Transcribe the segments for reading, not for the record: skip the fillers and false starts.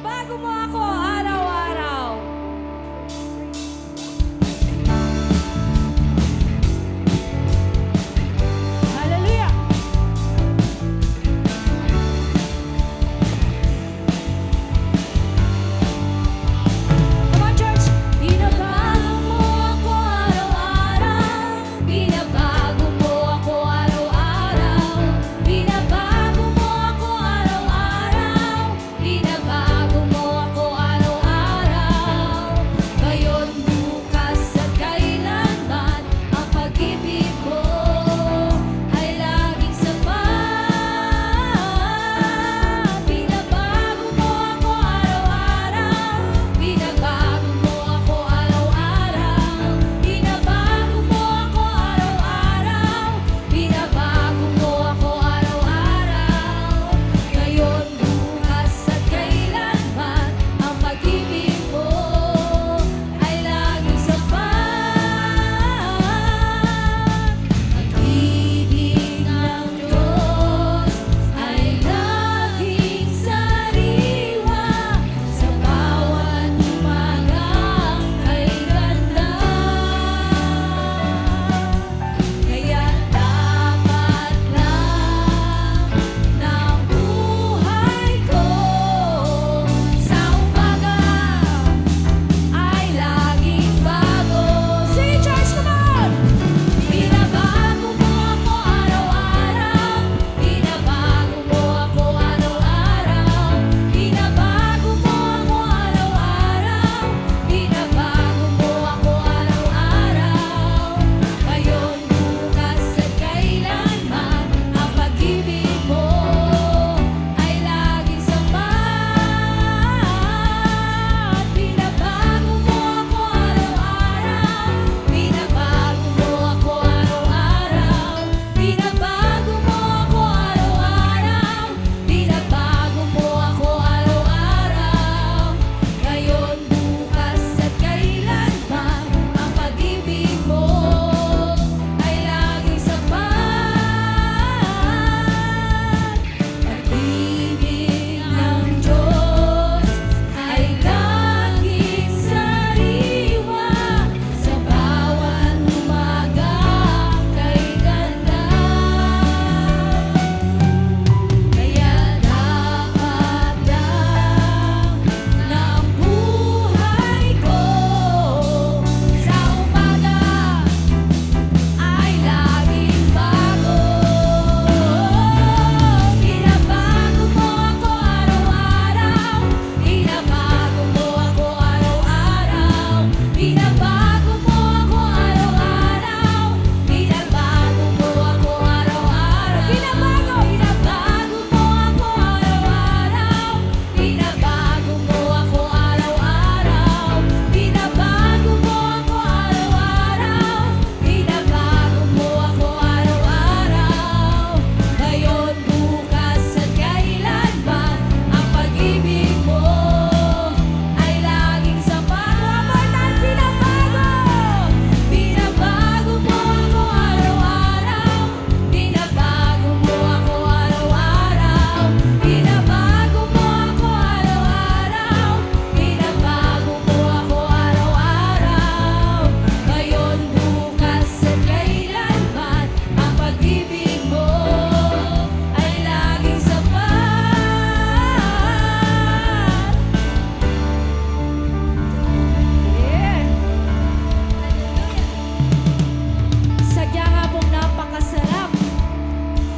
Binabago mo ako araw-araw. Hallelujah! Come on, church! Binabago mo ako araw-araw. Binabago mo ako araw-araw. Binabago mo ako araw-araw. Binabago mo ako araw-araw. Ngayon, bukas at kailanman, ang pag-ibig mo ay laging sapat. Binabago mo ako araw-araw. Binabago mo ako araw-araw. Binabago mo ako araw-araw. Binabago mo ako araw-araw. Ngayon, bukas at kailanman, ang pag-ibig mo ay laging sapat. Pag-ibig ng Diyos ay laging sariwa sa bawat umagang kay ganda. Kaya dapat lang ng buhay ko sa umaga ay laging bago. Say, church, come on! Binabago mo ako araw-araw. Binabago mo ako araw-araw. Binabago mo ako araw-araw. Binabago mo ako araw-araw. Ngayon, bukas at kailanman, ang pag-ibig mo ay laging sapat. Binabago mo ako araw-araw. Binabago mo ako araw-araw. Binabago mo ako araw-araw. Binabago mo ako araw-araw. Ngayon, bukas at kailanman, ang pag-ibig mo ay laging sapat. Pag-ibig ng Diyos ay laging sariwa sa bawat umaga kay ganda. Kaya dapat lang ng buhay ko sa umaga ay laging bago. Binabago mo ako araw-araw. Binabago mo ako araw-araw. Binabago mo ako araw-araw. Binabago mo ako araw-araw. Binabago mo ako araw-araw. Binabago mo ako araw-araw. Binabago mo ako araw-araw. Binabago mo ako araw-araw. Ngayon, bukas at kailanman, ang pag-ibig mo ay laging sapat. Binabago mo ako araw-araw. Binabago mo ako araw-araw. Binabago mo ako araw-araw. Binabago mo ako araw-araw. Ngayon, bukas at kailanman, ang pag-ibig mo ay laging sapat. Yeah. Sadya nga pong napakasarap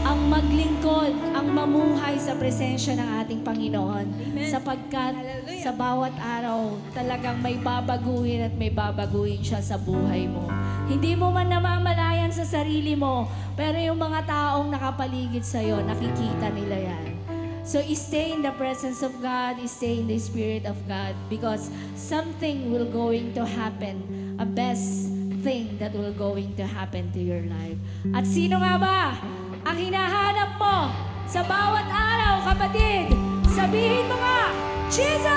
ang maglingkod, ang mamuhay sa presensya ng ating Panginoon. Sapagkat sa bawat araw, talagang may babaguhin at may babaguhin siya sa buhay mo. Hindi mo man namamalayan sa sarili mo, pero yung mga taong nakapaligid sa'yo, nakikita nila yan. So stay in the presence of God, stay in the Spirit of God, because something will going to happen, a best thing that will going to happen to your life. At sino nga ba ang hinahanap mo sa bawat araw, kapatid? Sabihin mo nga, Jesus!